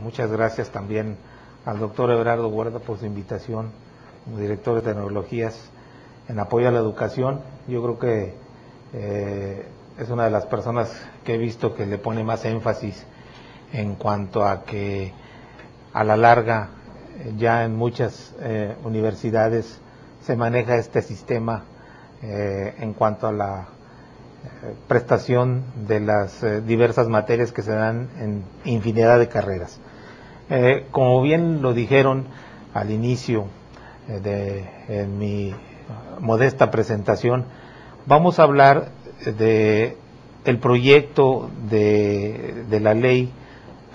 Muchas gracias también al doctor Everardo Huerta por su invitación como director de tecnologías en apoyo a la educación. Yo creo que es una de las personas que he visto que le pone más énfasis en cuanto a que a la larga ya en muchas universidades se maneja este sistema en cuanto a la prestación de las diversas materias que se dan en infinidad de carreras. Como bien lo dijeron al inicio en mi modesta presentación, vamos a hablar de el proyecto de la Ley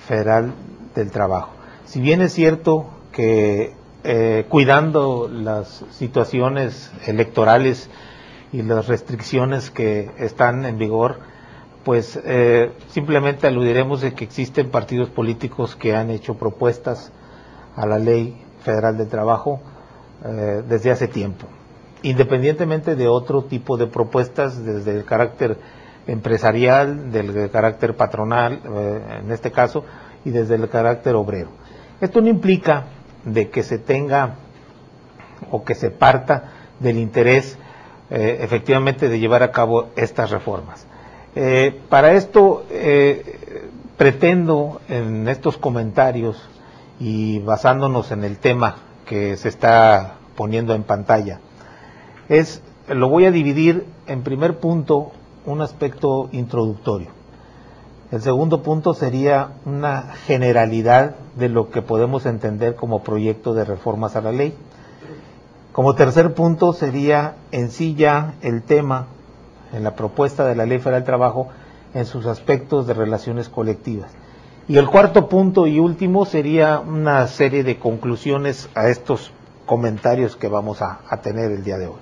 Federal del Trabajo. Si bien es cierto que cuidando las situaciones electorales y las restricciones que están en vigor, pues simplemente aludiremos de que existen partidos políticos que han hecho propuestas a la Ley Federal del Trabajo desde hace tiempo, independientemente de otro tipo de propuestas, desde el carácter empresarial, del carácter patronal, en este caso, y desde el carácter obrero. Esto no implica de que se tenga o que se parta del interés efectivamente de llevar a cabo estas reformas. Para esto pretendo en estos comentarios y basándonos en el tema que se está poniendo en pantalla, lo voy a dividir en primer punto un aspecto introductorio. El segundo punto sería una generalidad de lo que podemos entender como proyecto de reformas a la ley. Como tercer punto sería en sí ya el tema en la propuesta de la Ley Federal del Trabajo en sus aspectos de relaciones colectivas. Y el cuarto punto y último sería una serie de conclusiones a estos comentarios que vamos a tener el día de hoy.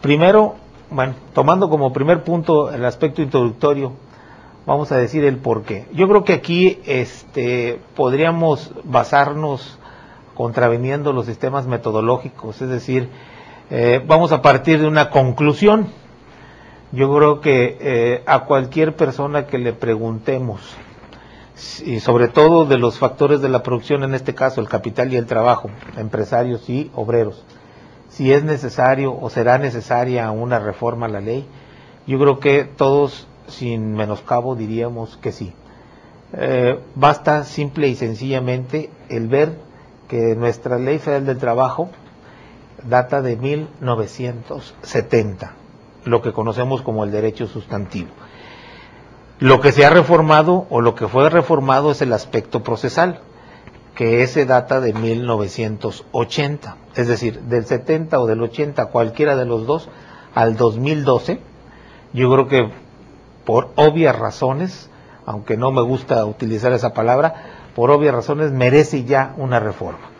Primero, bueno, tomando como primer punto el aspecto introductorio, vamos a decir el por qué. Yo creo que aquí podríamos basarnos contraviniendo los sistemas metodológicos, es decir, vamos a partir de una conclusión. Yo creo que a cualquier persona que le preguntemos, y sobre todo de los factores de la producción, en este caso el capital y el trabajo, empresarios y obreros, si es necesario o será necesaria una reforma a la ley, yo creo que todos, sin menoscabo, diríamos que sí. Basta simple y sencillamente el ver que nuestra Ley Federal del Trabajo data de 1970, lo que conocemos como el derecho sustantivo. Lo que se ha reformado o lo que fue reformado es el aspecto procesal, que ese data de 1980, es decir, del 70 o del 80, cualquiera de los dos, al 2012, yo creo que por obvias razones, aunque no me gusta utilizar esa palabra, por obvias razones merece ya una reforma.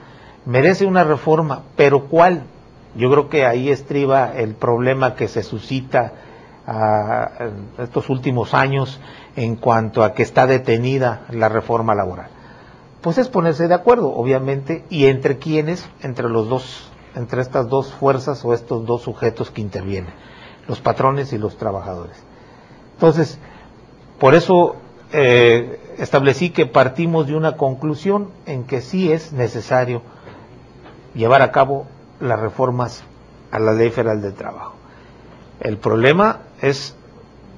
Merece una reforma, pero ¿cuál? Yo creo que ahí estriba el problema que se suscita en estos últimos años en cuanto a que está detenida la reforma laboral. Pues es ponerse de acuerdo, obviamente, y entre quiénes, entre estas dos fuerzas o estos dos sujetos que intervienen, los patrones y los trabajadores. Entonces, por eso establecí que partimos de una conclusión en que sí es necesario llevar a cabo las reformas a la Ley Federal del Trabajo. El problema es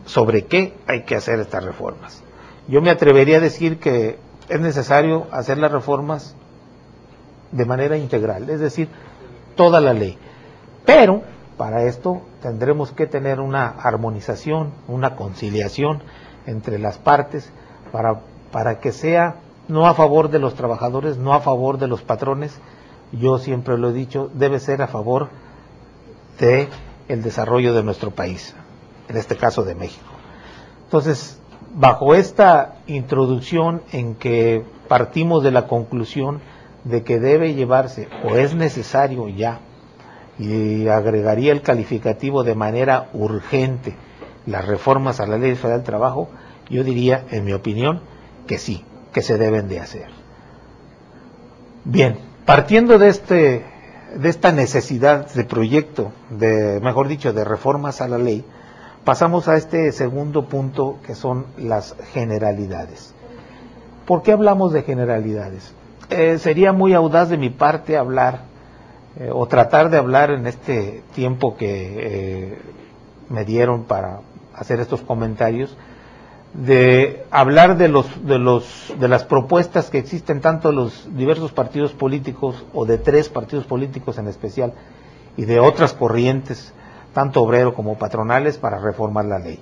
sobre qué hay que hacer estas reformas. Yo me atrevería a decir que es necesario hacer las reformas de manera integral, es decir, toda la ley. Pero para esto tendremos que tener una armonización, una conciliación entre las partes para que sea no a favor de los trabajadores, no a favor de los patrones. Yo siempre lo he dicho, debe ser a favor de el desarrollo de nuestro país, en este caso de México. Entonces, bajo esta introducción en que partimos de la conclusión de que debe llevarse o es necesario ya, y agregaría el calificativo de manera urgente, las reformas a la Ley Federal del Trabajo, yo diría, en mi opinión, que sí, que se deben de hacer. Bien, partiendo de esta necesidad de proyecto, mejor dicho, de reformas a la ley, pasamos a este segundo punto, que son las generalidades. ¿Por qué hablamos de generalidades? Sería muy audaz de mi parte hablar o tratar de hablar en este tiempo que me dieron para hacer estos comentarios, de hablar de las propuestas que existen tanto de los diversos partidos políticos o de 3 partidos políticos en especial y de otras corrientes tanto obrero como patronales para reformar la ley.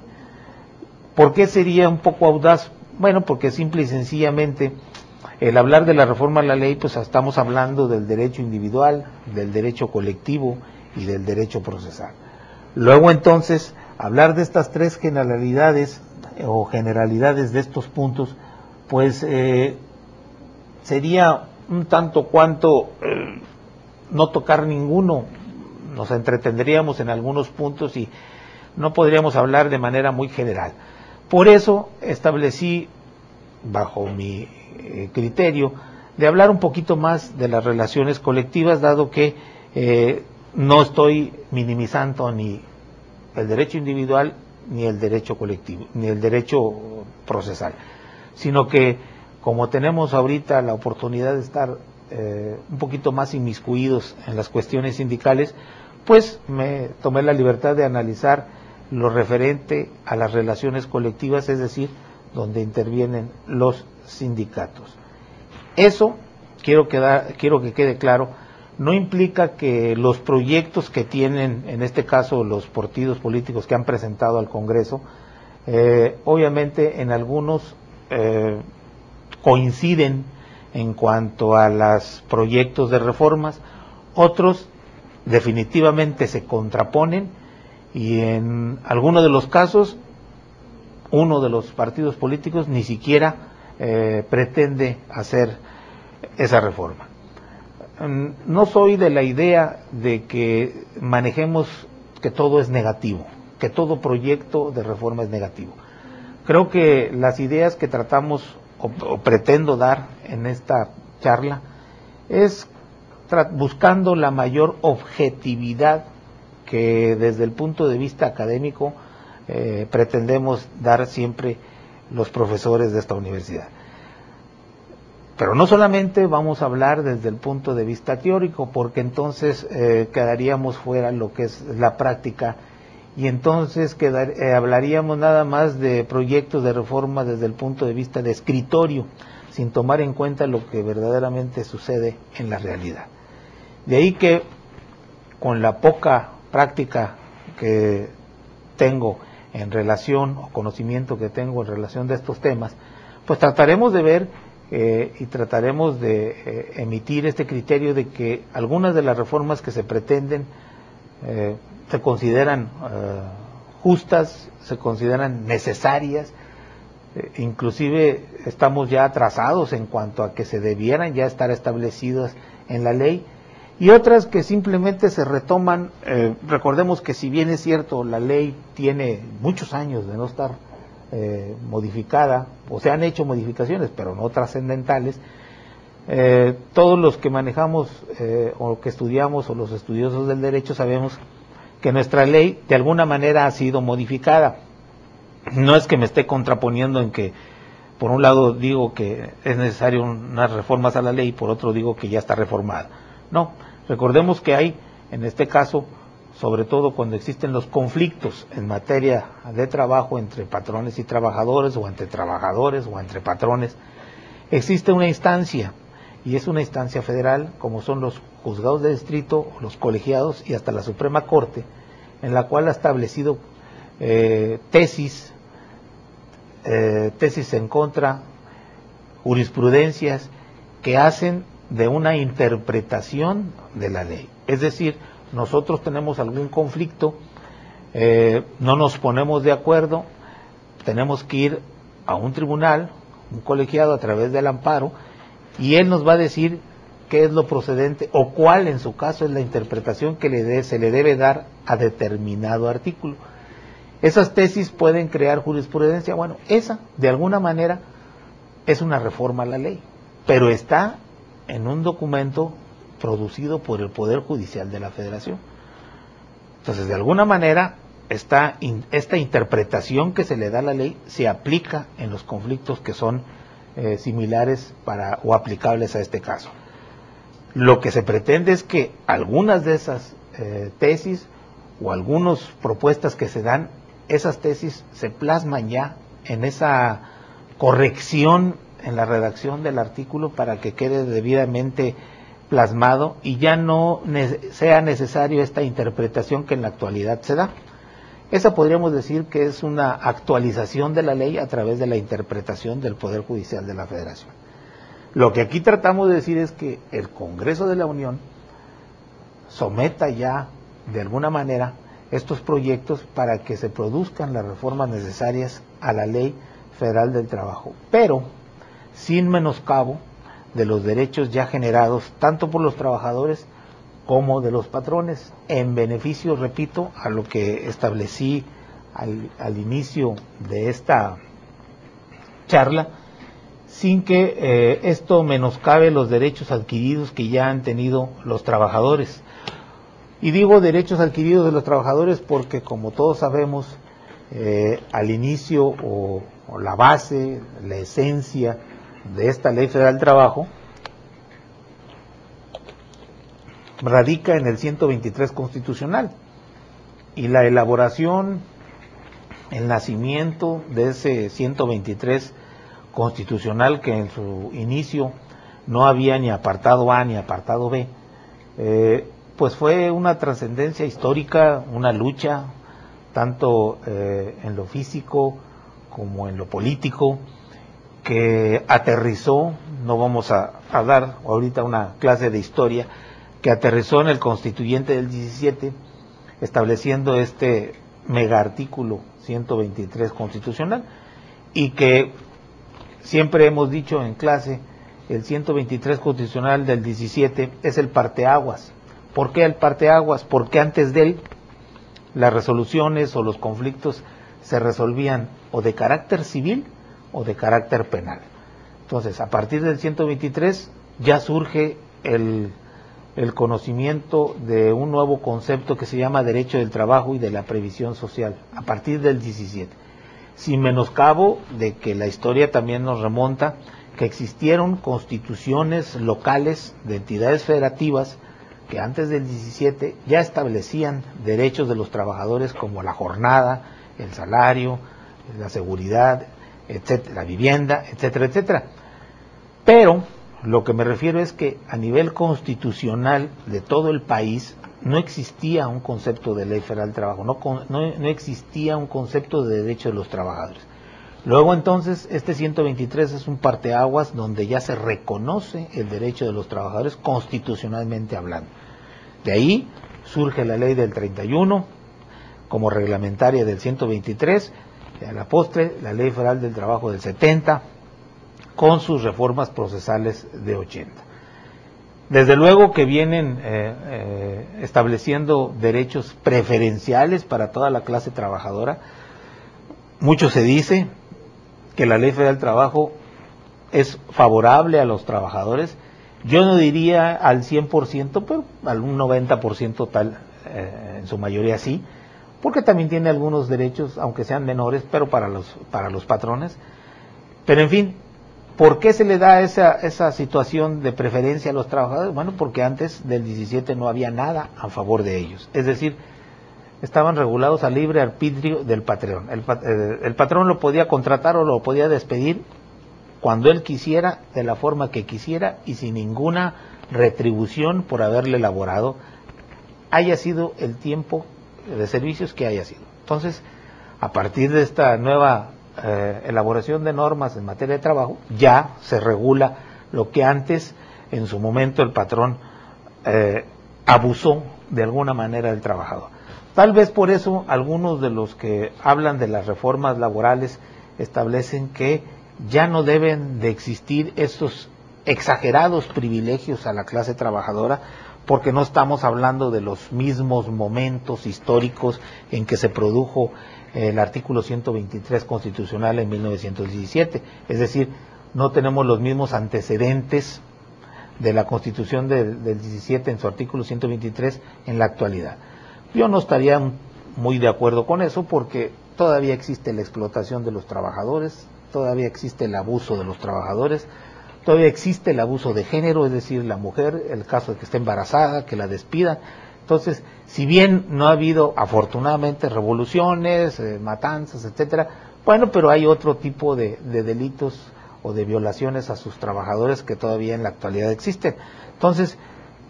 ¿Por qué sería un poco audaz? Bueno, porque simple y sencillamente el hablar de la reforma a la ley, pues estamos hablando del derecho individual, del derecho colectivo y del derecho procesal. Luego entonces, hablar de estas 3 generalidades o generalidades de estos puntos, pues sería un tanto cuanto no tocar ninguno, nos entretendríamos en algunos puntos y no podríamos hablar de manera muy general. Por eso establecí, bajo mi criterio, de hablar un poquito más de las relaciones colectivas, dado que no estoy minimizando ni el derecho individual ni el derecho colectivo, ni el derecho procesal, sino que como tenemos ahorita la oportunidad de estar un poquito más inmiscuidos en las cuestiones sindicales, pues me tomé la libertad de analizar lo referente a las relaciones colectivas, es decir, donde intervienen los sindicatos. Eso, quiero que quede claro, no implica que los proyectos que tienen, en este caso los partidos políticos que han presentado al Congreso, obviamente en algunos coinciden en cuanto a los proyectos de reformas, otros definitivamente se contraponen y en algunos de los casos uno de los partidos políticos ni siquiera pretende hacer esa reforma. No soy de la idea de que manejemos que todo es negativo, que todo proyecto de reforma es negativo. Creo que las ideas que tratamos o pretendo dar en esta charla es buscando la mayor objetividad que desde el punto de vista académico pretendemos dar siempre los profesores de esta universidad. Pero no solamente vamos a hablar desde el punto de vista teórico, porque entonces quedaríamos fuera lo que es la práctica y entonces hablaríamos nada más de proyectos de reforma desde el punto de vista de escritorio, sin tomar en cuenta lo que verdaderamente sucede en la realidad. De ahí que con la poca práctica que tengo en relación, o conocimiento que tengo en relación de estos temas, pues trataremos de ver y trataremos de emitir este criterio de que algunas de las reformas que se pretenden se consideran justas, se consideran necesarias, inclusive estamos ya atrasados en cuanto a que se debieran ya estar establecidas en la ley, y otras que simplemente se retoman. Recordemos que si bien es cierto la ley tiene muchos años de no estar modificada, o se han hecho modificaciones pero no trascendentales, todos los que manejamos o que estudiamos o los estudiosos del derecho sabemos que nuestra ley de alguna manera ha sido modificada. No es que me esté contraponiendo en que por un lado digo que es necesario unas reformas a la ley y por otro digo que ya está reformada. No, recordemos que hay, en este caso, sobre todo cuando existen los conflictos en materia de trabajo entre patrones y trabajadores, o entre trabajadores o entre patrones, existe una instancia, y es una instancia federal, como son los juzgados de distrito, los colegiados y hasta la Suprema Corte, en la cual ha establecido tesis en contra, jurisprudencias que hacen de una interpretación de la ley. Es decir, nosotros tenemos algún conflicto, no nos ponemos de acuerdo, tenemos que ir a un tribunal, un colegiado a través del amparo, y él nos va a decir qué es lo procedente o cuál en su caso es la interpretación que se le debe dar a determinado artículo. Esas tesis pueden crear jurisprudencia. Bueno, esa de alguna manera es una reforma a la ley, pero está en un documento producido por el Poder Judicial de la Federación. Entonces, de alguna manera, esta interpretación que se le da a la ley se aplica en los conflictos que son similares o aplicables a este caso. Lo que se pretende es que algunas de esas tesis o algunas propuestas que se dan, esas tesis se plasman ya en esa corrección en la redacción del artículo para que quede debidamente plasmado y ya no sea necesario esta interpretación que en la actualidad se da. Esa podríamos decir que es una actualización de la ley a través de la interpretación del Poder Judicial de la Federación. Lo que aquí tratamos de decir es que el Congreso de la Unión someta ya de alguna manera estos proyectos para que se produzcan las reformas necesarias a la Ley Federal del Trabajo, pero sin menoscabo de los derechos ya generados tanto por los trabajadores como de los patrones, en beneficio, repito, a lo que establecí al inicio de esta charla, sin que esto menoscabe los derechos adquiridos que ya han tenido los trabajadores. Y digo derechos adquiridos de los trabajadores porque, como todos sabemos, al inicio o la base, la esencia de esta Ley Federal del Trabajo radica en el 123 constitucional, y la elaboración, el nacimiento de ese 123 constitucional, que en su inicio no había ni apartado A ni apartado B, pues fue una trascendencia histórica, una lucha tanto en lo físico como en lo político, que aterrizó, no vamos a dar ahorita una clase de historia, que aterrizó en el Constituyente del 17, estableciendo este mega artículo 123 constitucional, y que siempre hemos dicho en clase, el 123 constitucional del 17 es el parteaguas. ¿Por qué el parteaguas? Porque antes de él las resoluciones o los conflictos se resolvían o de carácter civil o de carácter penal. Entonces, a partir del 123 ya surge el conocimiento de un nuevo concepto que se llama derecho del trabajo y de la previsión social, a partir del 17. Sin menoscabo de que la historia también nos remonta que existieron constituciones locales de entidades federativas que antes del 17 ya establecían derechos de los trabajadores como la jornada, el salario, la seguridad, etcétera, la vivienda, etcétera, etcétera. Pero lo que me refiero es que a nivel constitucional de todo el país no existía un concepto de Ley Federal del Trabajo, no existía un concepto de derecho de los trabajadores. Luego entonces este 123 es un parteaguas donde ya se reconoce el derecho de los trabajadores constitucionalmente hablando. De ahí surge la ley del 31 como reglamentaria del 123, a la postre la Ley Federal del Trabajo del 70 con sus reformas procesales de 80. Desde luego que vienen estableciendo derechos preferenciales para toda la clase trabajadora. Mucho se dice que la Ley Federal del Trabajo es favorable a los trabajadores. Yo no diría al 100%, pero al 90% tal, en su mayoría sí, porque también tiene algunos derechos, aunque sean menores, pero para los patrones. Pero en fin, ¿por qué se le da esa situación de preferencia a los trabajadores? Bueno, porque antes del 17 no había nada a favor de ellos. Es decir, estaban regulados al libre arbitrio del patrón. El patrón lo podía contratar o lo podía despedir cuando él quisiera, de la forma que quisiera y sin ninguna retribución por haberle elaborado, haya sido el tiempo de servicios que haya sido. Entonces, a partir de esta nueva elaboración de normas en materia de trabajo, ya se regula lo que antes, en su momento, el patrón abusó de alguna manera del trabajador. Tal vez por eso algunos de los que hablan de las reformas laborales establecen que ya no deben de existir estos exagerados privilegios a la clase trabajadora, porque no estamos hablando de los mismos momentos históricos en que se produjo el artículo 123 constitucional en 1917, es decir, no tenemos los mismos antecedentes de la Constitución del 17 en su artículo 123 en la actualidad. Yo no estaría muy de acuerdo con eso porque todavía existe la explotación de los trabajadores, todavía existe el abuso de los trabajadores, todavía existe el abuso de género, es decir, la mujer, el caso de que esté embarazada, que la despidan. Entonces, si bien no ha habido, afortunadamente, revoluciones, matanzas, etcétera, bueno, pero hay otro tipo de delitos o de violaciones a sus trabajadores que todavía en la actualidad existen. Entonces,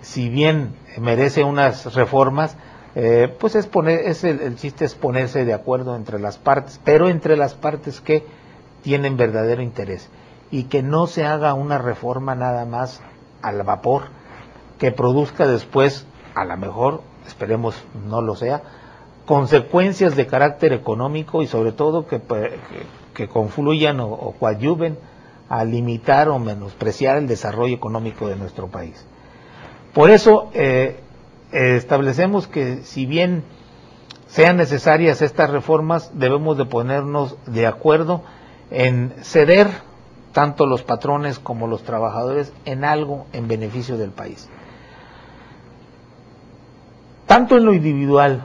si bien merece unas reformas, pues el chiste es ponerse de acuerdo entre las partes, pero entre las partes que tienen verdadero interés, y que no se haga una reforma nada más al vapor, que produzca después, a lo mejor, esperemos no lo sea, consecuencias de carácter económico y sobre todo que confluyan o coadyuven a limitar o menospreciar el desarrollo económico de nuestro país. Por eso establecemos que si bien sean necesarias estas reformas, debemos de ponernos de acuerdo en ceder tanto los patrones como los trabajadores en algo en beneficio del país. Tanto en lo individual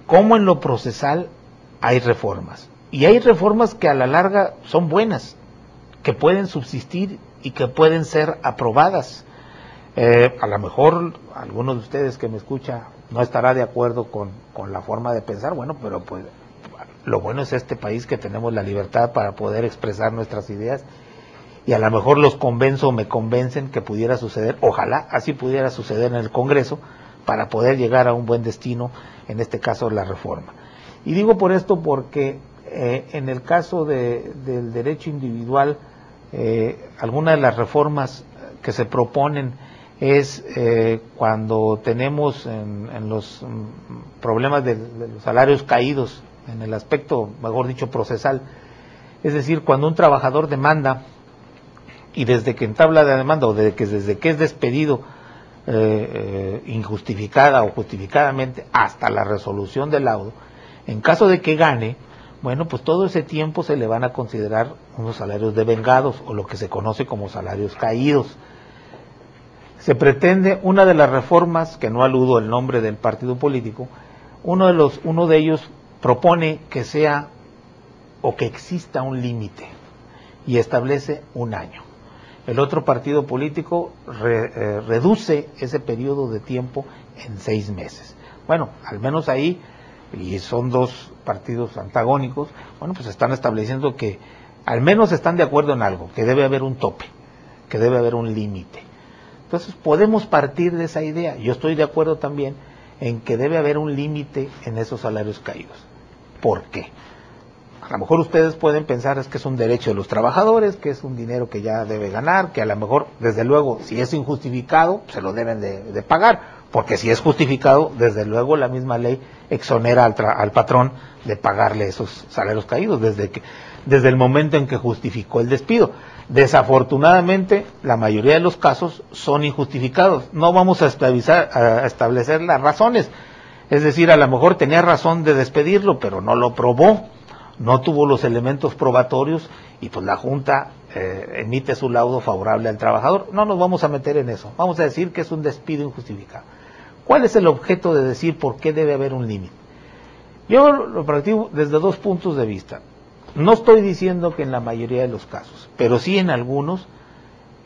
como en lo procesal hay reformas. Y hay reformas que a la larga son buenas, que pueden subsistir y que pueden ser aprobadas. A lo mejor algunos de ustedes que me escuchan no estará de acuerdo con la forma de pensar, bueno, pero pues lo bueno es este país que tenemos la libertad para poder expresar nuestras ideas, y a lo mejor los convenzo o me convencen que pudiera suceder, ojalá así pudiera suceder en el Congreso, para poder llegar a un buen destino, en este caso la reforma. Y digo por esto porque en el caso del derecho individual, algunas de las reformas que se proponen es cuando tenemos en los problemas de los salarios caídos, en el aspecto, mejor dicho, procesal, es decir, cuando un trabajador demanda y desde que entabla la demanda o desde que es despedido injustificada o justificadamente hasta la resolución del laudo, en caso de que gane, bueno, pues todo ese tiempo se le van a considerar unos salarios devengados o lo que se conoce como salarios caídos. Se pretende una de las reformas, que no aludo el nombre del partido político, uno de ellos propone que sea o que exista un límite y establece un año. El otro partido político reduce ese periodo de tiempo en 6 meses. Bueno, al menos ahí, y son dos partidos antagónicos, bueno, pues están estableciendo que al menos están de acuerdo en algo, que debe haber un tope, que debe haber un límite. Entonces podemos partir de esa idea. Yo estoy de acuerdo también en que debe haber un límite en esos salarios caídos. ¿Por qué? A lo mejor ustedes pueden pensar es que es un derecho de los trabajadores, que es un dinero que ya debe ganar, que a lo mejor, desde luego, si es injustificado, se lo deben de pagar, porque si es justificado, desde luego la misma ley exonera al patrón de pagarle esos salarios caídos desde el momento en que justificó el despido. Desafortunadamente, la mayoría de los casos son injustificados. No vamos a establecer las razones. Es decir, a lo mejor tenía razón de despedirlo, pero no lo probó, no tuvo los elementos probatorios y pues la Junta emite su laudo favorable al trabajador. No nos vamos a meter en eso. Vamos a decir que es un despido injustificado. ¿Cuál es el objeto de decir por qué debe haber un límite? Yo lo practico desde 2 puntos de vista. No estoy diciendo que en la mayoría de los casos, pero sí en algunos,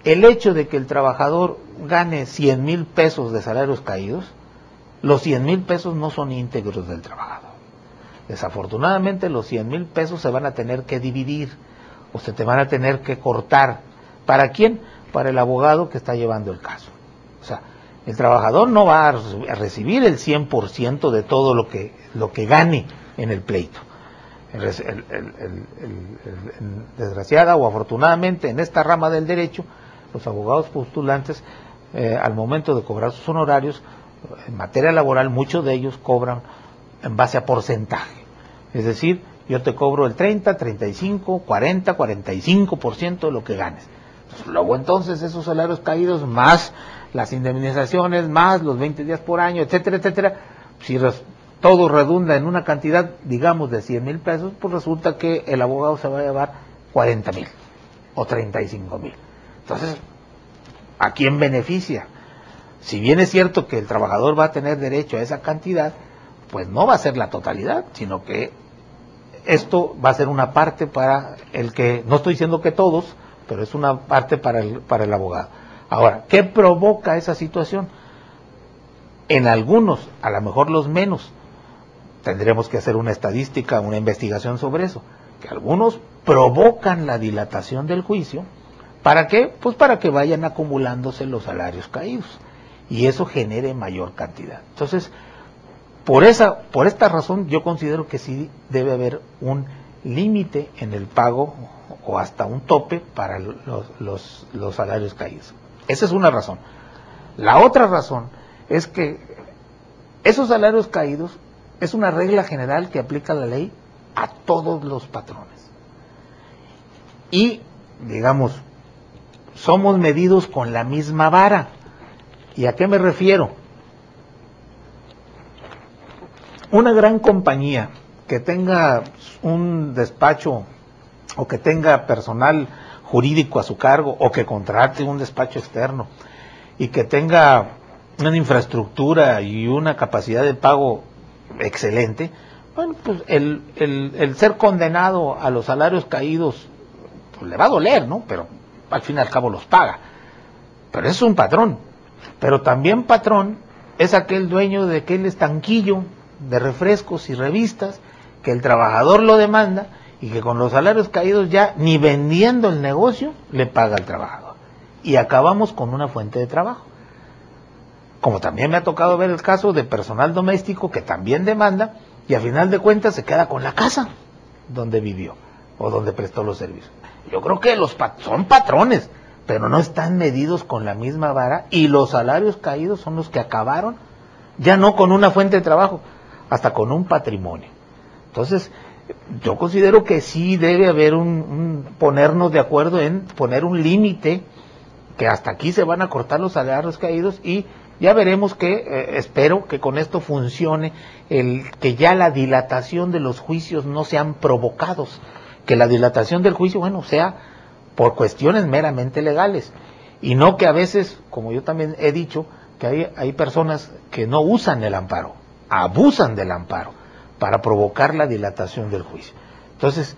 el hecho de que el trabajador gane 100,000 pesos de salarios caídos, los 100,000 pesos no son íntegros del trabajador. Desafortunadamente los 100,000 pesos se van a tener que dividir o se te van a tener que cortar. ¿Para quién? Para el abogado que está llevando el caso. O sea, el trabajador no va a recibir el 100% de todo lo que gane en el pleito. Desgraciada o afortunadamente en esta rama del derecho, los abogados postulantes al momento de cobrar sus honorarios en materia laboral, muchos de ellos cobran en base a porcentaje, es decir, yo te cobro el 30, 35, 40, 45% de lo que ganes. Luego entonces esos salarios caídos más las indemnizaciones, más los 20 días por año, etcétera, etcétera, si todo redunda en una cantidad, digamos, de 100,000 pesos, pues resulta que el abogado se va a llevar 40,000 o 35,000. Entonces, ¿a quién beneficia? Si bien es cierto que el trabajador va a tener derecho a esa cantidad, pues no va a ser la totalidad, sino que esto va a ser una parte para el que, no estoy diciendo que todos, pero es una parte para el abogado. Ahora, ¿qué provoca esa situación? En algunos, a lo mejor los menos, tendremos que hacer una estadística, una investigación sobre eso, que algunos provocan la dilatación del juicio. ¿Para qué? Pues para que vayan acumulándose los salarios caídos y eso genere mayor cantidad. Entonces, por esta razón yo considero que sí debe haber un límite en el pago o hasta un tope para los salarios caídos. Esa es una razón. La otra razón es que esos salarios caídos es una regla general que aplica la ley a todos los patrones. Y, digamos, somos medidos con la misma vara. ¿Y a qué me refiero? Una gran compañía que tenga un despacho o que tenga personal jurídico a su cargo o que contrate un despacho externo y que tenga una infraestructura y una capacidad de pago excelente, bueno, pues el ser condenado a los salarios caídos pues le va a doler, ¿no? Pero al fin y al cabo los paga. Pero es un patrón. Pero también patrón es aquel dueño de aquel estanquillo de refrescos y revistas que el trabajador lo demanda y que con los salarios caídos ya ni vendiendo el negocio le paga al trabajador. Y acabamos con una fuente de trabajo. Como también me ha tocado ver el caso de personal doméstico que también demanda y a final de cuentas se queda con la casa donde vivió o donde prestó los servicios. Yo creo que son patrones, pero no están medidos con la misma vara y los salarios caídos son los que acabaron ya no con una fuente de trabajo, hasta con un patrimonio. Entonces, yo considero que sí debe haber ponernos de acuerdo en poner un límite, que hasta aquí se van a cortar los salarios caídos y ya veremos que, espero que con esto funcione, que ya la dilatación de los juicios no sean provocados, que la dilatación del juicio, bueno, sea por cuestiones meramente legales, y no que a veces, como yo también he dicho, que hay personas que no usan el amparo, abusan del amparo para provocar la dilatación del juicio. Entonces,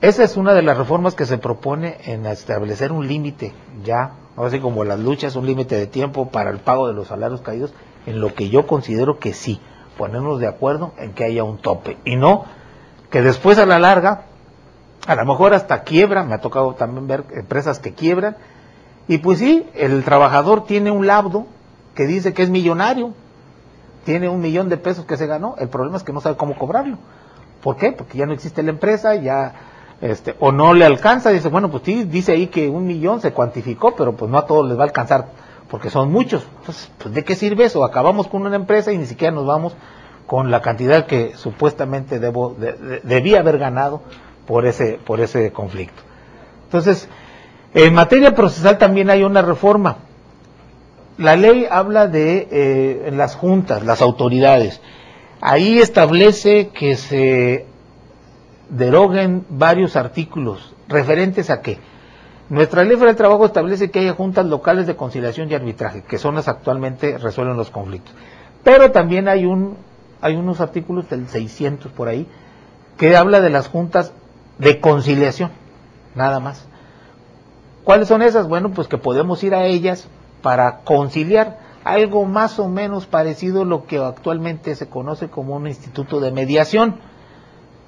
esa es una de las reformas que se propone en establecer un límite ya, ahora sí como las luchas, un límite de tiempo para el pago de los salarios caídos, en lo que yo considero que sí, ponernos de acuerdo en que haya un tope, y no que después a la larga, a lo mejor hasta quiebra, me ha tocado también ver empresas que quiebran, y pues sí, el trabajador tiene un laudo que dice que es millonario, tiene $1 millón de pesos que se ganó, el problema es que no sabe cómo cobrarlo. ¿Por qué? Porque ya no existe la empresa, ya o no le alcanza, dice, bueno, pues sí, dice ahí que 1 millón se cuantificó, pero pues no a todos les va a alcanzar, porque son muchos. Entonces, pues ¿de qué sirve eso? Acabamos con una empresa y ni siquiera nos vamos con la cantidad que supuestamente debía haber ganado por ese conflicto. Entonces, en materia procesal también hay una reforma. La ley habla de las juntas, las autoridades. Ahí establece que se deroguen varios artículos referentes a qué. Nuestra ley federal del trabajo establece que haya juntas locales de conciliación y arbitraje, que son las actualmente resuelven los conflictos. Pero también hay unos artículos del 600 por ahí que habla de las juntas de conciliación, nada más. ¿Cuáles son esas? Bueno, pues que podemos ir a ellas para conciliar, algo más o menos parecido a lo que actualmente se conoce como un instituto de mediación,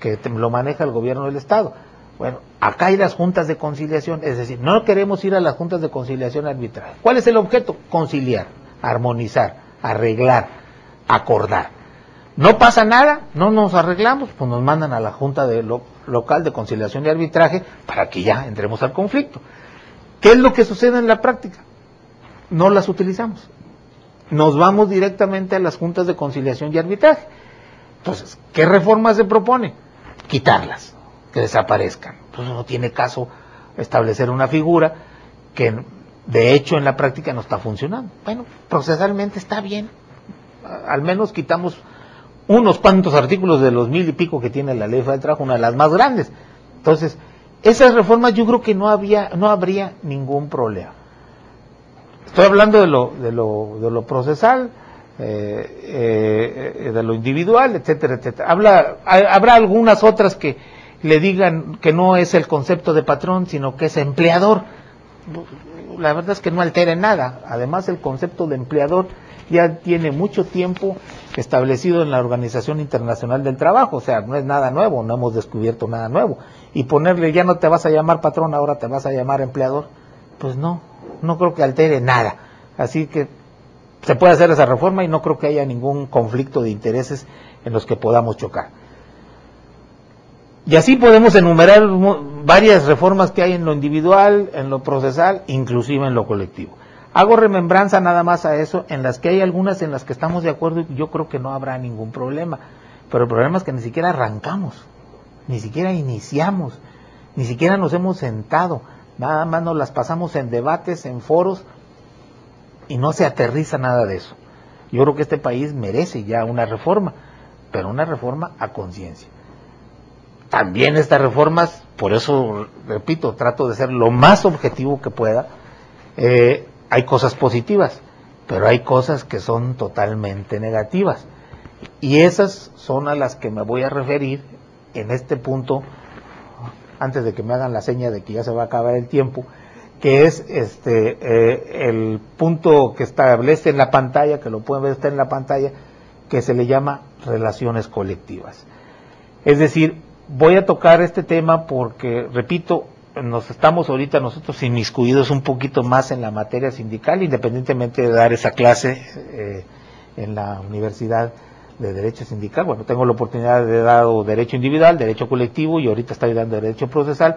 que lo maneja el gobierno del Estado. Bueno, acá hay las juntas de conciliación, es decir, no queremos ir a las juntas de conciliación arbitraje. ¿Cuál es el objeto? Conciliar, armonizar, arreglar, acordar. No pasa nada, no nos arreglamos, pues nos mandan a la junta local de conciliación y arbitraje para que ya entremos al conflicto. ¿Qué es lo que sucede en la práctica? No las utilizamos. Nos vamos directamente a las juntas de conciliación y arbitraje. Entonces, ¿qué reforma se propone? Quitarlas, que desaparezcan. Entonces no tiene caso establecer una figura que de hecho en la práctica no está funcionando. Bueno, procesalmente está bien. Al menos quitamos unos cuantos artículos de los 1000 y pico que tiene la ley federal del trabajo, una de las más grandes. Entonces, esas reformas yo creo que no habría ningún problema. Estoy hablando de lo procesal. de lo individual, etcétera, etcétera. Habrá algunas otras que le digan que no es el concepto de patrón, sino que es empleador. La verdad es que no altera en nada. Además, el concepto de empleador ya tiene mucho tiempo establecido en la Organización Internacional del Trabajo, o sea, no es nada nuevo, no hemos descubierto nada nuevo. Y ponerle, ya no te vas a llamar patrón, ahora te vas a llamar empleador, pues no creo que altere nada. Así que se puede hacer esa reforma y no creo que haya ningún conflicto de intereses en los que podamos chocar. Y así podemos enumerar varias reformas que hay en lo individual, en lo procesal, inclusive en lo colectivo. Hago remembranza nada más a eso, en las que hay algunas en las que estamos de acuerdo y yo creo que no habrá ningún problema. Pero el problema es que ni siquiera arrancamos, ni siquiera iniciamos, ni siquiera nos hemos sentado, nada más nos las pasamos en debates, en foros, y no se aterriza nada de eso. Yo creo que este país merece ya una reforma, pero una reforma a conciencia. También estas reformas, por eso, repito, trato de ser lo más objetivo que pueda. Hay cosas positivas, pero hay cosas que son totalmente negativas. Y esas son a las que me voy a referir en este punto, antes de que me hagan la seña de que ya se va a acabar el tiempo, que es el punto que establece en la pantalla, que lo pueden ver, está en la pantalla, que se le llama relaciones colectivas. Es decir, voy a tocar este tema porque, repito, nos estamos ahorita nosotros inmiscuidos un poquito más en la materia sindical, independientemente de dar esa clase en la Universidad de Derecho Sindical. Bueno, tengo la oportunidad de dar derecho individual, derecho colectivo y ahorita estoy dando derecho procesal,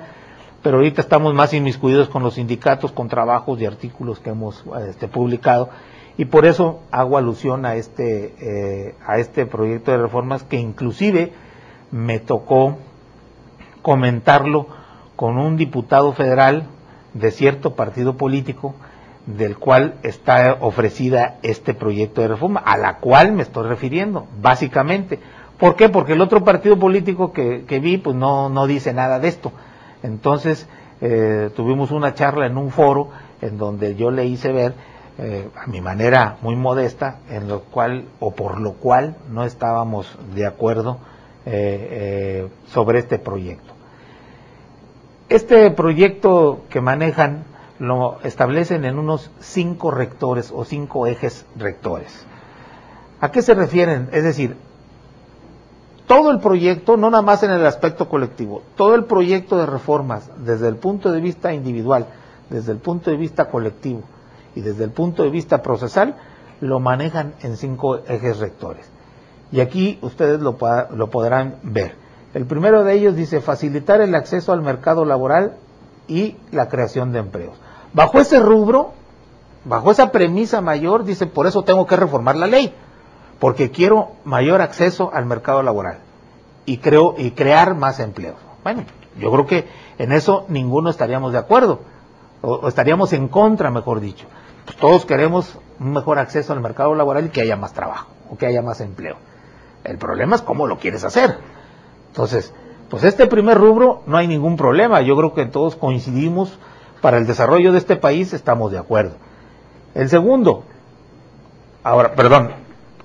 pero ahorita estamos más inmiscuidos con los sindicatos, con trabajos y artículos que hemos publicado, y por eso hago alusión a este proyecto de reformas que inclusive me tocó comentarlo con un diputado federal de cierto partido político del cual está ofrecida este proyecto de reforma, a la cual me estoy refiriendo, básicamente. ¿Por qué? Porque el otro partido político que vi, pues no dice nada de esto. Entonces, tuvimos una charla en un foro en donde yo le hice ver, a mi manera muy modesta, en lo cual, o por lo cual, no estábamos de acuerdo sobre este proyecto. Este proyecto que manejan lo establecen en unos 5 rectores o 5 ejes rectores. ¿A qué se refieren? Es decir, todo el proyecto, no nada más en el aspecto colectivo, todo el proyecto de reformas, desde el punto de vista individual, desde el punto de vista colectivo y desde el punto de vista procesal, lo manejan en 5 ejes rectores. Y aquí ustedes lo podrán ver. El primero de ellos dice facilitar el acceso al mercado laboral y la creación de empleos. Bajo ese rubro, bajo esa premisa mayor, dice, por eso tengo que reformar la ley, porque quiero mayor acceso al mercado laboral y crear más empleos. Bueno, yo creo que en eso ninguno estaríamos de acuerdo, o estaríamos en contra, mejor dicho. Pues todos queremos un mejor acceso al mercado laboral y que haya más trabajo, o que haya más empleo. El problema es cómo lo quieres hacer. Entonces, pues este primer rubro no hay ningún problema, yo creo que todos coincidimos, para el desarrollo de este país estamos de acuerdo. El segundo,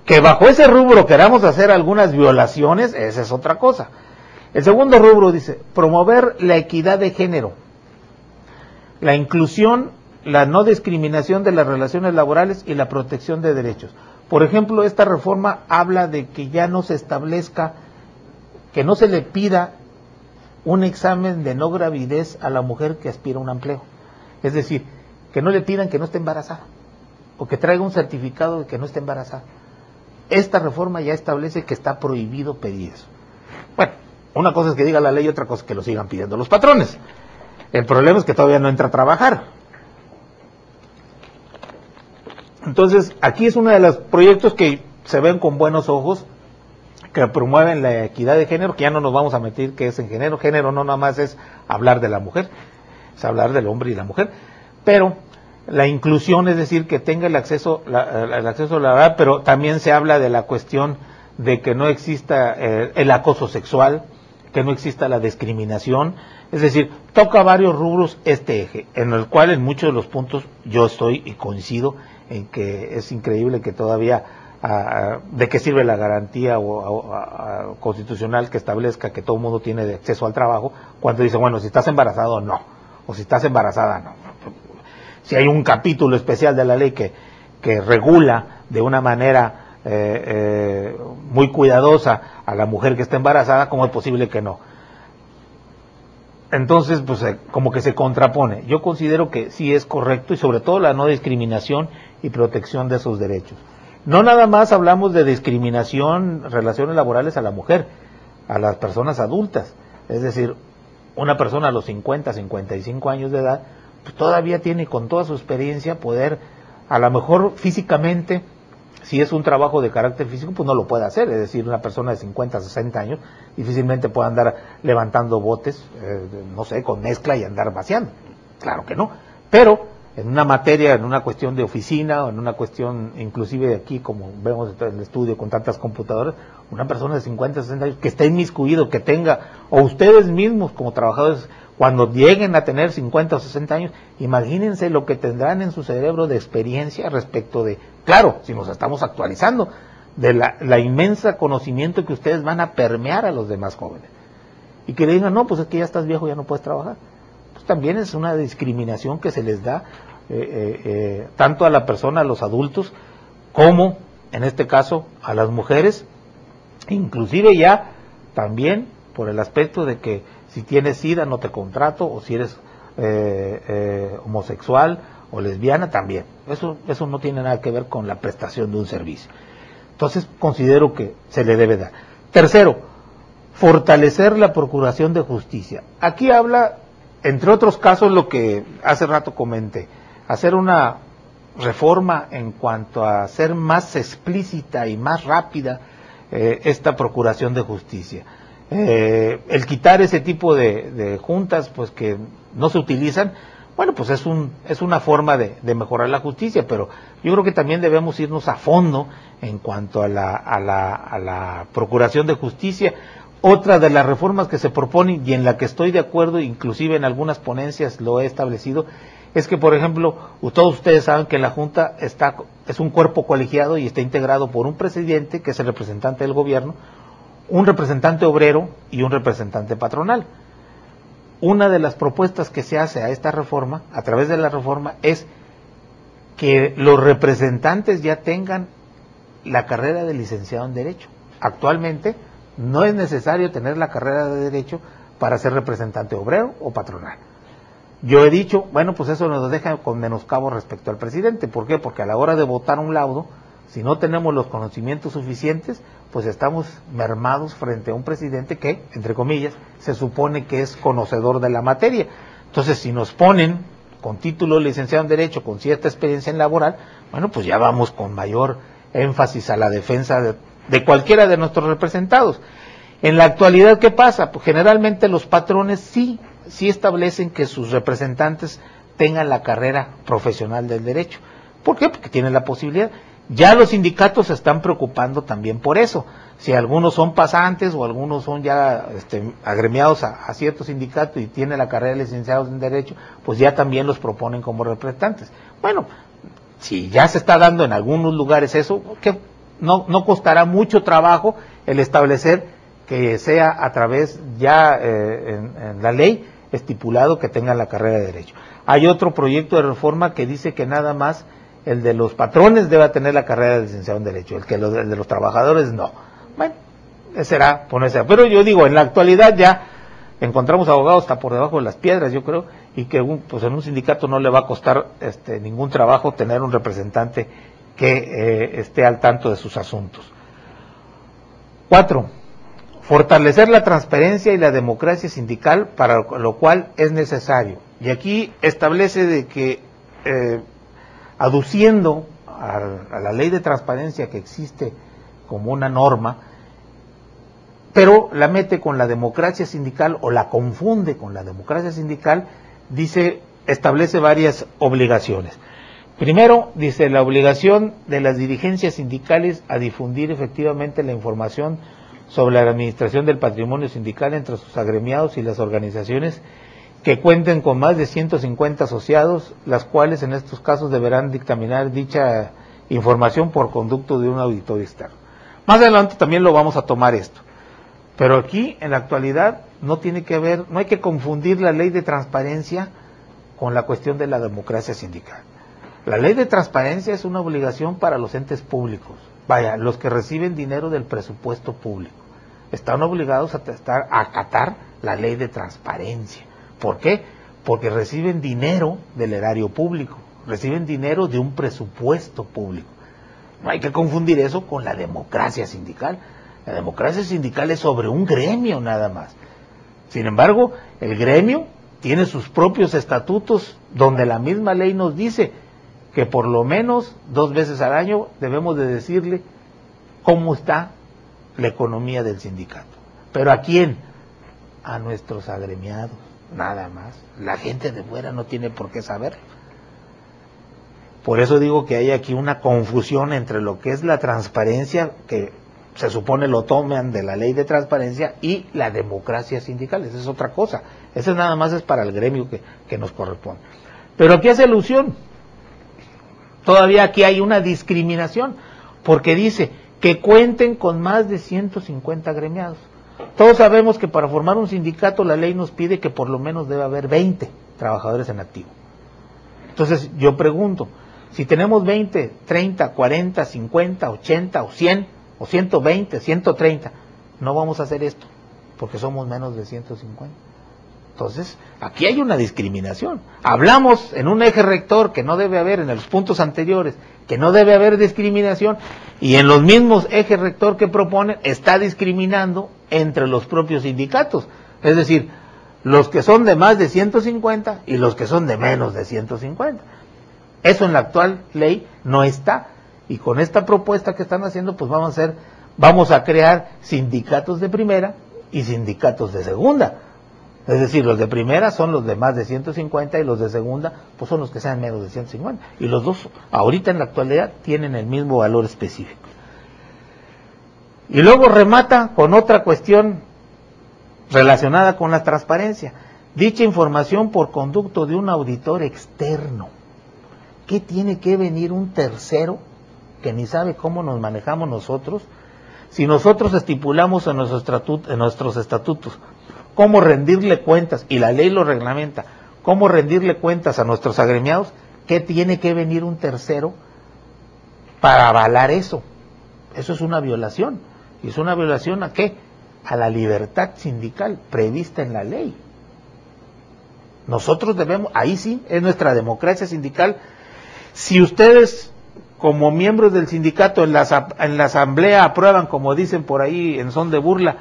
que bajo ese rubro queramos hacer algunas violaciones, esa es otra cosa. El segundo rubro dice, promover la equidad de género, la inclusión, la no discriminación de las relaciones laborales y la protección de derechos. Por ejemplo, esta reforma habla de que ya no se establezca, que no se le pida un examen de no gravidez a la mujer que aspira a un empleo. Es decir, que no le pidan que no esté embarazada, o que traiga un certificado de que no esté embarazada. Esta reforma ya establece que está prohibido pedir eso. Bueno, una cosa es que diga la ley, otra cosa es que lo sigan pidiendo los patrones. El problema es que todavía no entra a trabajar. Entonces, aquí es uno de los proyectos que se ven con buenos ojos, que promueven la equidad de género, que ya no nos vamos a meter que es en género. Género no nada más es hablar de la mujer, es hablar del hombre y la mujer, pero la inclusión, es decir, que tenga el acceso laboral, pero también se habla de la cuestión de que no exista el acoso sexual, que no exista la discriminación, es decir, toca varios rubros este eje, en el cual en muchos de los puntos yo estoy y coincido en que es increíble que todavía de qué sirve la garantía constitucional que establezca que todo el mundo tiene acceso al trabajo, cuando dice, bueno, si estás embarazado, no, o si estás embarazada, no. Si hay un capítulo especial de la ley que regula de una manera muy cuidadosa a la mujer que está embarazada, ¿cómo es posible que no? Entonces, pues como que se contrapone. Yo considero que sí es correcto, y sobre todo la no discriminación y protección de esos derechos. No nada más hablamos de discriminación, relaciones laborales a la mujer, a las personas adultas. Es decir, una persona a los 50, 55 años de edad, pues todavía tiene con toda su experiencia poder, a lo mejor físicamente, si es un trabajo de carácter físico, pues no lo puede hacer. Es decir, una persona de 50, 60 años difícilmente puede andar levantando botes, no sé, con mezcla y andar vaciando. Claro que no. Pero en una materia, en una cuestión de oficina, o en una cuestión inclusive aquí, como vemos en el estudio con tantas computadoras, una persona de 50, 60 años que esté inmiscuido, que tenga, o ustedes mismos como trabajadores, cuando lleguen a tener 50 o 60 años, imagínense lo que tendrán en su cerebro de experiencia respecto de, claro, si nos estamos actualizando, de la inmensa conocimiento que ustedes van a permear a los demás jóvenes. Y que le digan, no, pues es que ya estás viejo, ya no puedes trabajar. Pues también es una discriminación que se les da tanto a la persona, a los adultos, como, en este caso, a las mujeres, inclusive ya también por el aspecto de que si tienes SIDA no te contrato, o si eres homosexual o lesbiana también. Eso no tiene nada que ver con la prestación de un servicio. Entonces considero que se le debe dar. Tercero, fortalecer la procuración de justicia. Aquí habla, entre otros casos, lo que hace rato comenté, hacer una reforma en cuanto a hacer más explícita y más rápida esta procuración de justicia. El quitar ese tipo de juntas, pues que no se utilizan, bueno, pues es una forma de mejorar la justicia, pero yo creo que también debemos irnos a fondo en cuanto a la procuración de justicia. Otra de las reformas que se proponen, y en la que estoy de acuerdo, inclusive en algunas ponencias lo he establecido, es que, por ejemplo, todos ustedes saben que la Junta es un cuerpo colegiado y está integrado por un presidente, que es el representante del gobierno, un representante obrero y un representante patronal. Una de las propuestas que se hace a esta reforma, a través de la reforma, es que los representantes ya tengan la carrera de licenciado en Derecho. Actualmente no es necesario tener la carrera de Derecho para ser representante obrero o patronal. Yo he dicho, bueno, pues eso nos deja con menoscabo respecto al presidente. ¿Por qué? Porque a la hora de votar un laudo, si no tenemos los conocimientos suficientes, pues estamos mermados frente a un presidente que, entre comillas, se supone que es conocedor de la materia. Entonces, si nos ponen con título de licenciado en Derecho, con cierta experiencia en laboral, bueno, pues ya vamos con mayor énfasis a la defensa de cualquiera de nuestros representados. En la actualidad, ¿qué pasa? Pues generalmente los patrones sí establecen que sus representantes tengan la carrera profesional del derecho. ¿Por qué? Porque tienen la posibilidad. Ya los sindicatos se están preocupando también por eso. Si algunos son pasantes o algunos son ya agremiados a cierto sindicato y tienen la carrera de licenciados en Derecho, pues ya también los proponen como representantes. Bueno, si ya se está dando en algunos lugares eso, que no costará mucho trabajo el establecer que sea a través ya en la ley estipulado que tengan la carrera de Derecho. Hay otro proyecto de reforma que dice que nada más el de los patrones debe tener la carrera de licenciado en Derecho, el de los trabajadores no. Bueno, será ponerse. Pero yo digo, en la actualidad ya encontramos abogados hasta por debajo de las piedras, yo creo, y que pues en un sindicato no le va a costar ningún trabajo tener un representante que esté al tanto de sus asuntos. 4. Fortalecer la transparencia y la democracia sindical, para lo cual es necesario. Y aquí establece de que, aduciendo a la ley de transparencia que existe como una norma, pero la mete con la democracia sindical o la confunde con la democracia sindical, establece varias obligaciones. Primero, dice, la obligación de las dirigencias sindicales a difundir efectivamente la información sobre la administración del patrimonio sindical entre sus agremiados y las organizaciones que cuenten con más de 150 asociados, las cuales en estos casos deberán dictaminar dicha información por conducto de un auditorio externo. Más adelante también lo vamos a tomar esto. Pero aquí, en la actualidad, no hay que confundir la ley de transparencia con la cuestión de la democracia sindical. La ley de transparencia es una obligación para los entes públicos. Vaya, los que reciben dinero del presupuesto público están obligados a acatar la ley de transparencia. ¿Por qué? Porque reciben dinero del erario público, reciben dinero de un presupuesto público. No hay que confundir eso con la democracia sindical. La democracia sindical es sobre un gremio nada más. Sin embargo, el gremio tiene sus propios estatutos donde la misma ley nos dice que por lo menos 2 veces al año debemos de decirle cómo está la economía del sindicato. ¿Pero a quién? A nuestros agremiados, nada más. La gente de fuera no tiene por qué saberlo. Por eso digo que hay aquí una confusión entre lo que es la transparencia, que se supone lo toman de la ley de transparencia, y la democracia sindical. Esa es otra cosa. Esa nada más es para el gremio que nos corresponde. Pero aquí hace alusión. Todavía aquí hay una discriminación, porque dice que cuenten con más de 150 agremiados. Todos sabemos que para formar un sindicato la ley nos pide que por lo menos debe haber 20 trabajadores en activo. Entonces yo pregunto, si tenemos 20, 30, 40, 50, 80 o 100 o 120, 130, no vamos a hacer esto, porque somos menos de 150. Entonces, aquí hay una discriminación. Hablamos en un eje rector que no debe haber, en los puntos anteriores, que no debe haber discriminación, y en los mismos ejes rector que proponen, está discriminando entre los propios sindicatos. Es decir, los que son de más de 150 y los que son de menos de 150. Eso en la actual ley no está. Y con esta propuesta que están haciendo, pues vamos a crear sindicatos de primera y sindicatos de segunda. Es decir, los de primera son los de más de 150 y los de segunda pues son los que sean menos de 150. Y los dos ahorita en la actualidad tienen el mismo valor específico. Y luego remata con otra cuestión relacionada con la transparencia. Dicha información por conducto de un auditor externo. ¿Qué tiene que venir un tercero que ni sabe cómo nos manejamos nosotros? Si nosotros estipulamos en nuestros estatutos cómo rendirle cuentas, y la ley lo reglamenta, cómo rendirle cuentas a nuestros agremiados, ¿qué tiene que venir un tercero para avalar eso? Eso es una violación. ¿Y es una violación a qué? A la libertad sindical prevista en la ley. Nosotros debemos, ahí sí, es nuestra democracia sindical. Si ustedes, como miembros del sindicato, en la asamblea aprueban, como dicen por ahí en son de burla,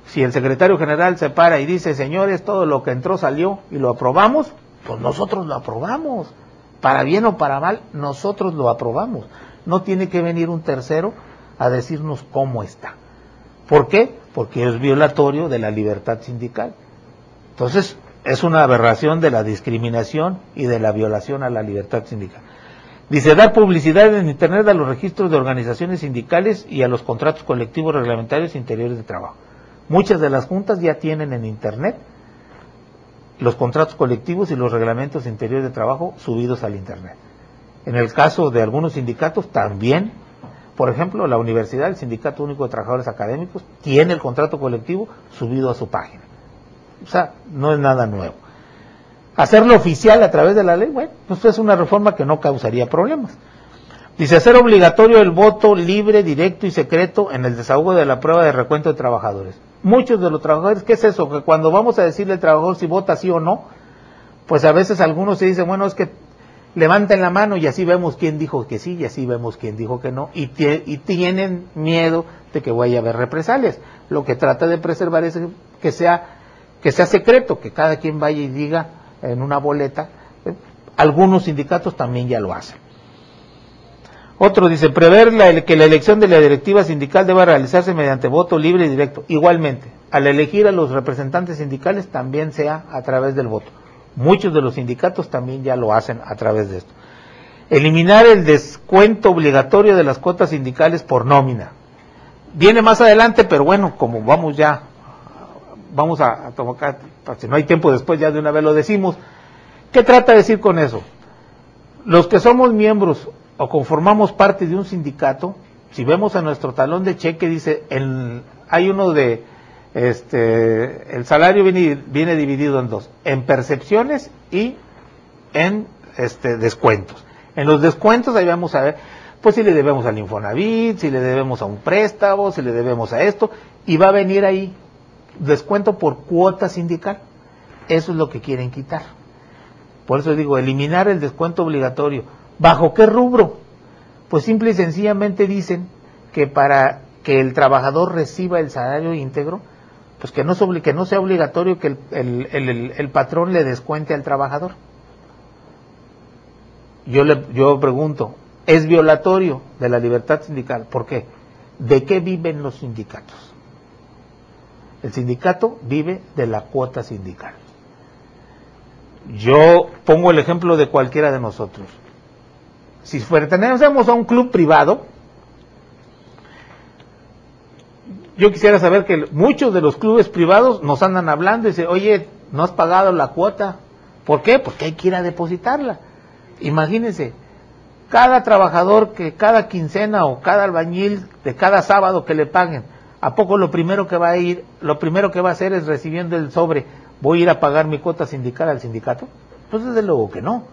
si el secretario general se para y dice, señores, todo lo que entró salió y lo aprobamos, pues nosotros lo aprobamos. Para bien o para mal, nosotros lo aprobamos. No tiene que venir un tercero a decirnos cómo está. ¿Por qué? Porque es violatorio de la libertad sindical. Entonces, es una aberración de la discriminación y de la violación a la libertad sindical. Dice, dar publicidad en Internet a los registros de organizaciones sindicales y a los contratos colectivos reglamentarios interiores de trabajo. Muchas de las juntas ya tienen en Internet los contratos colectivos y los reglamentos interiores de trabajo subidos al Internet. En el caso de algunos sindicatos también, por ejemplo, la universidad, el Sindicato Único de Trabajadores Académicos, tiene el contrato colectivo subido a su página. O sea, no es nada nuevo. Hacerlo oficial a través de la ley, bueno, pues es una reforma que no causaría problemas. Dice, hacer obligatorio el voto libre, directo y secreto en el desahogo de la prueba de recuento de trabajadores. Muchos de los trabajadores, ¿qué es eso? Que cuando vamos a decirle al trabajador si vota sí o no, pues a veces algunos se dicen, bueno, es que levanten la mano y así vemos quién dijo que sí y así vemos quién dijo que no, y tienen miedo de que vaya a haber represalias. Lo que trata de preservar es que sea secreto, que cada quien vaya y diga en una boleta. Algunos sindicatos también ya lo hacen. Otro dice, prever que la elección de la directiva sindical deba realizarse mediante voto libre y directo. Igualmente, al elegir a los representantes sindicales también sea a través del voto. Muchos de los sindicatos también ya lo hacen a través de esto. Eliminar el descuento obligatorio de las cuotas sindicales por nómina. Viene más adelante, pero bueno, como vamos a tocar, si no hay tiempo después ya de una vez lo decimos. ¿Qué trata de decir con eso? Los que somos miembros o conformamos parte de un sindicato, si vemos a nuestro talón de cheque, dice, hay uno de, el salario viene dividido en dos, en percepciones y en descuentos. En los descuentos ahí vamos a ver, pues si le debemos al Infonavit, si le debemos a un préstamo, si le debemos a esto, y va a venir ahí descuento por cuota sindical. Eso es lo que quieren quitar. Por eso digo, eliminar el descuento obligatorio. ¿Bajo qué rubro? Pues simple y sencillamente dicen que para que el trabajador reciba el salario íntegro, pues que no sea obligatorio que el patrón le descuente al trabajador. Yo pregunto, ¿es violatorio de la libertad sindical? ¿Por qué? ¿De qué viven los sindicatos? El sindicato vive de la cuota sindical. Yo pongo el ejemplo de cualquiera de nosotros. Si pertenecemos a un club privado, yo quisiera saber que muchos de los clubes privados nos andan hablando y dicen, oye, no has pagado la cuota. ¿Por qué? Porque hay que ir a depositarla. Imagínense, cada trabajador que cada quincena o cada albañil de cada sábado que le paguen, ¿a poco lo primero que va a hacer es recibiendo el sobre, voy a ir a pagar mi cuota sindical al sindicato? Pues desde luego que no.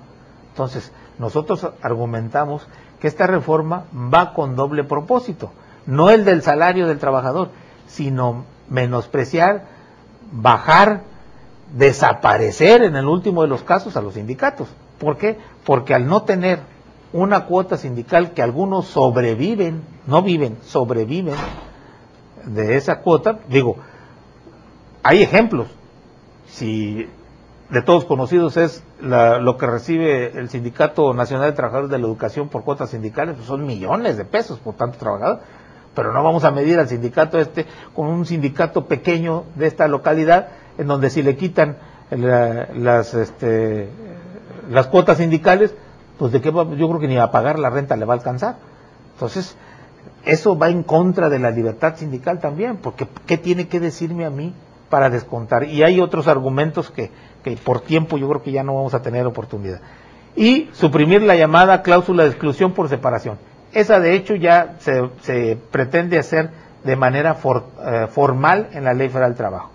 Entonces, nosotros argumentamos que esta reforma va con doble propósito, no el del salario del trabajador, sino menospreciar, bajar, desaparecer en el último de los casos a los sindicatos. ¿Por qué? Porque al no tener una cuota sindical que algunos sobreviven de esa cuota, digo, hay ejemplos, si de todos conocidos es lo que recibe el Sindicato Nacional de Trabajadores de la Educación por cuotas sindicales, pues son millones de pesos por tanto trabajador, pero no vamos a medir al sindicato con un sindicato pequeño de esta localidad, en donde si le quitan las cuotas sindicales, pues de qué yo creo que ni a pagar la renta le va a alcanzar. Entonces, eso va en contra de la libertad sindical también, porque ¿qué tiene que decirme a mí para descontar? Y hay otros argumentos que por tiempo yo creo que ya no vamos a tener oportunidad. Y suprimir la llamada cláusula de exclusión por separación. Esa de hecho ya se pretende hacer de manera formal en la Ley Federal del Trabajo.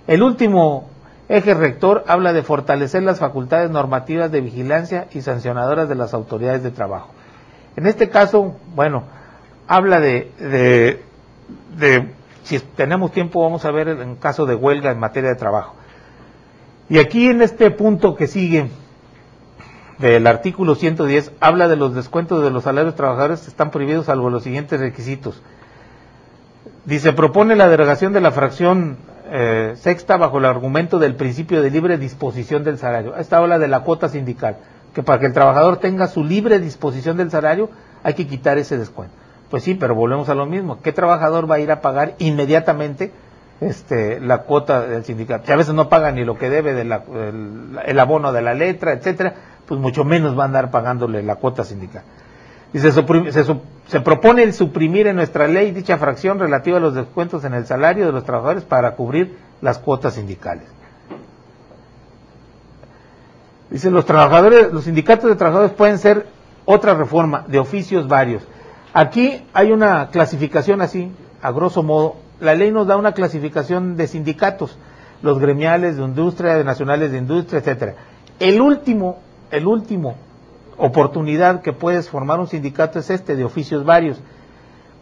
El último eje rector habla de fortalecer las facultades normativas de vigilancia y sancionadoras de las autoridades de trabajo. En este caso, bueno, habla si tenemos tiempo vamos a ver en caso de huelga en materia de trabajo. Y aquí en este punto que sigue del artículo 110 habla de los descuentos de los salarios trabajadores que están prohibidos salvo los siguientes requisitos. Dice, propone la derogación de la fracción sexta bajo el argumento del principio de libre disposición del salario. Esta habla de la cuota sindical, que para que el trabajador tenga su libre disposición del salario hay que quitar ese descuento. Pues sí, pero volvemos a lo mismo. ¿Qué trabajador va a ir a pagar inmediatamente la cuota del sindicato? Si a veces no paga ni lo que debe el abono de la letra, etcétera, pues mucho menos va a andar pagándole la cuota sindical. Dice, se propone el suprimir en nuestra ley dicha fracción relativa a los descuentos en el salario de los trabajadores para cubrir las cuotas sindicales. Dice, los sindicatos de trabajadores pueden ser otra reforma de oficios varios. Aquí hay una clasificación así, a grosso modo, la ley nos da una clasificación de sindicatos, los gremiales de industria, de nacionales de industria, etcétera. El último oportunidad que puedes formar un sindicato es de oficios varios.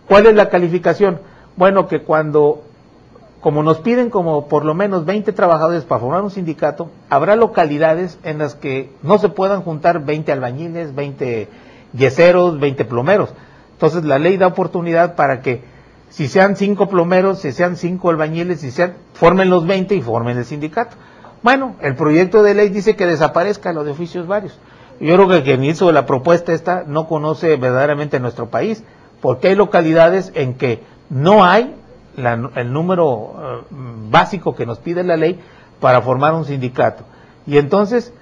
¿Cuál es la calificación? Bueno, que como nos piden como por lo menos 20 trabajadores para formar un sindicato, habrá localidades en las que no se puedan juntar 20 albañiles, 20 yeseros, 20 plomeros. Entonces la ley da oportunidad para que si sean 5 plomeros, si sean 5 albañiles, formen los 20 y formen el sindicato. Bueno, el proyecto de ley dice que desaparezca lo de oficios varios. Yo creo que quien hizo la propuesta esta no conoce verdaderamente nuestro país, porque hay localidades en que no hay el número básico que nos pide la ley para formar un sindicato. Y entonces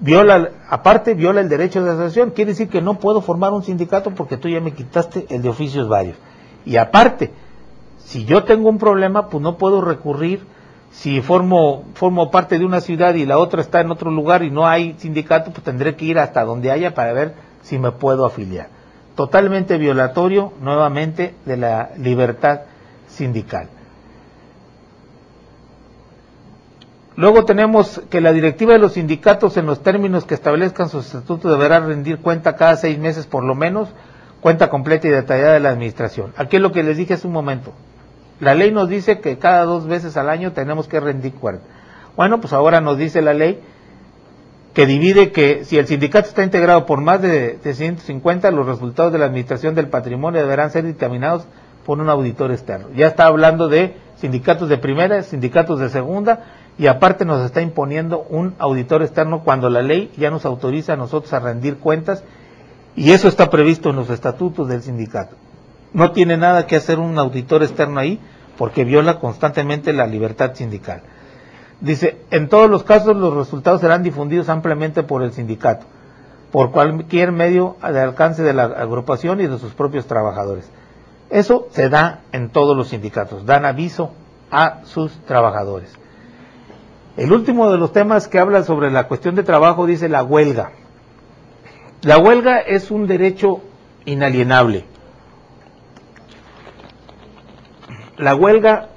viola el derecho de asociación. Quiere decir que no puedo formar un sindicato porque tú ya me quitaste el de oficios varios. Y aparte, si yo tengo un problema, pues no puedo recurrir. Si formo parte de una ciudad y la otra está en otro lugar y no hay sindicato, pues tendré que ir hasta donde haya para ver si me puedo afiliar. Totalmente violatorio, nuevamente, de la libertad sindical. Luego tenemos que la directiva de los sindicatos, en los términos que establezcan sus estatutos, deberá rendir cuenta cada 6 meses por lo menos, cuenta completa y detallada de la administración. Aquí es lo que les dije hace un momento. La ley nos dice que cada 2 veces al año tenemos que rendir cuenta. Bueno, pues ahora nos dice la ley que divide que si el sindicato está integrado por más de 150, los resultados de la administración del patrimonio deberán ser dictaminados por un auditor externo. Ya está hablando de sindicatos de primera, sindicatos de segunda, y aparte nos está imponiendo un auditor externo cuando la ley ya nos autoriza a nosotros a rendir cuentas, y eso está previsto en los estatutos del sindicato. No tiene nada que hacer un auditor externo ahí, porque viola constantemente la libertad sindical. Dice, en todos los casos los resultados serán difundidos ampliamente por el sindicato, por cualquier medio de alcance de la agrupación y de sus propios trabajadores. Eso se da en todos los sindicatos, dan aviso a sus trabajadores. El último de los temas que habla sobre la cuestión de trabajo dice la huelga. La huelga es un derecho inalienable. La huelga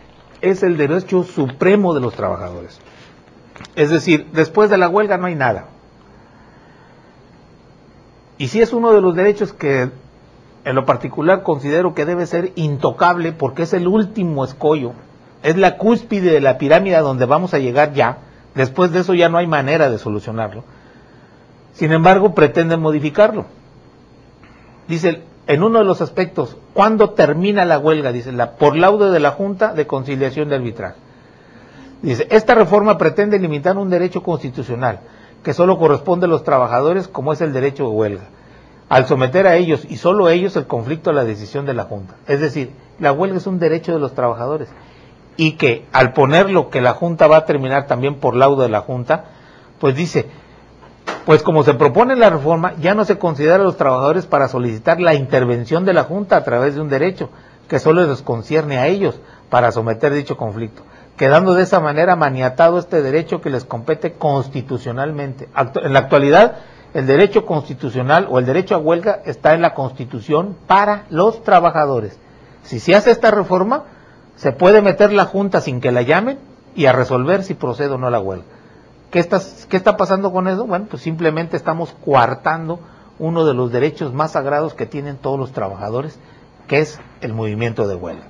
es el derecho supremo de los trabajadores. Es decir, después de la huelga no hay nada. Y sí es uno de los derechos que en lo particular considero que debe ser intocable, porque es el último escollo, es la cúspide de la pirámide a donde vamos a llegar ya. Después de eso ya no hay manera de solucionarlo. Sin embargo, pretenden modificarlo. Dice, en uno de los aspectos, ¿cuándo termina la huelga? Dice, por laudo de la Junta de Conciliación de Arbitraje. Dice, esta reforma pretende limitar un derecho constitucional que solo corresponde a los trabajadores, como es el derecho de huelga, al someter a ellos y solo a ellos el conflicto a la decisión de la Junta. Es decir, la huelga es un derecho de los trabajadores, y que al ponerlo que la Junta va a terminar también por laudo de la Junta, pues dice, pues como se propone la reforma, ya no se considera a los trabajadores para solicitar la intervención de la Junta a través de un derecho que solo les concierne a ellos para someter dicho conflicto, quedando de esa manera maniatado este derecho que les compete constitucionalmente. En la actualidad, el derecho constitucional o el derecho a huelga está en la Constitución para los trabajadores. Si se hace esta reforma, se puede meter la Junta sin que la llamen y a resolver si procede o no la huelga. ¿Qué está pasando con eso? Bueno, pues simplemente estamos coartando uno de los derechos más sagrados que tienen todos los trabajadores, que es el movimiento de huelga.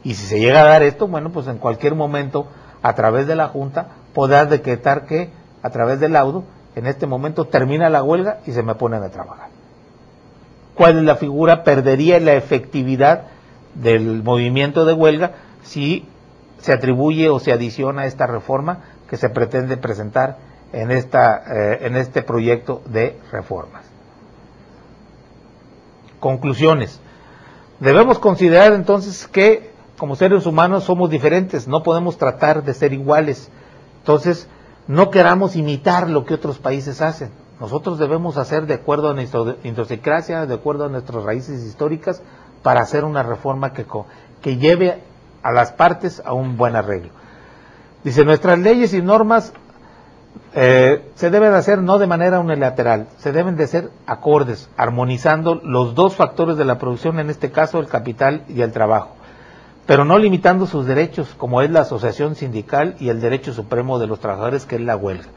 Y si se llega a dar esto, bueno, pues en cualquier momento, a través de la Junta, podrá decretar que, a través del laudo, en este momento termina la huelga y se me ponen a trabajar. ¿Cuál es la figura? Perdería la efectividad del movimiento de huelga si se atribuye o se adiciona a esta reforma que se pretende presentar en este proyecto de reformas. Conclusiones. Debemos considerar entonces que como seres humanos somos diferentes, no podemos tratar de ser iguales. Entonces, no queramos imitar lo que otros países hacen. Nosotros debemos hacer de acuerdo a nuestra idiosincrasia, de acuerdo a nuestras raíces históricas, para hacer una reforma que lleve a las partes a un buen arreglo. Dice, nuestras leyes y normas se deben hacer no de manera unilateral, se deben de ser acordes, armonizando los dos factores de la producción, en este caso el capital y el trabajo, pero no limitando sus derechos, como es la asociación sindical y el derecho supremo de los trabajadores, que es la huelga.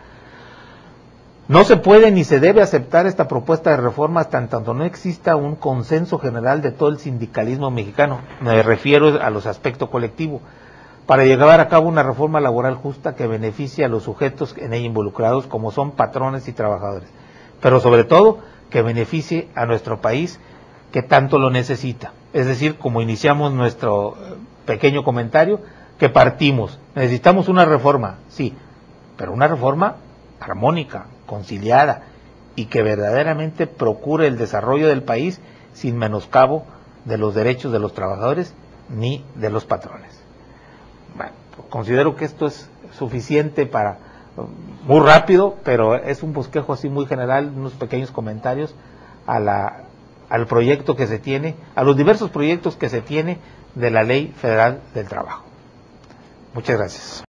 No se puede ni se debe aceptar esta propuesta de reforma hasta en tanto no exista un consenso general de todo el sindicalismo mexicano, me refiero a los aspectos colectivos, para llevar a cabo una reforma laboral justa que beneficie a los sujetos en ella involucrados, como son patrones y trabajadores, pero sobre todo que beneficie a nuestro país, que tanto lo necesita. Es decir, como iniciamos nuestro pequeño comentario, que partimos, necesitamos una reforma, sí, pero una reforma armónica, conciliada, y que verdaderamente procure el desarrollo del país sin menoscabo de los derechos de los trabajadores ni de los patrones. Bueno, considero que esto es suficiente para, muy rápido, pero es un bosquejo así muy general, unos pequeños comentarios al proyecto que se tiene, a los diversos proyectos que se tiene de la Ley Federal del Trabajo. Muchas gracias.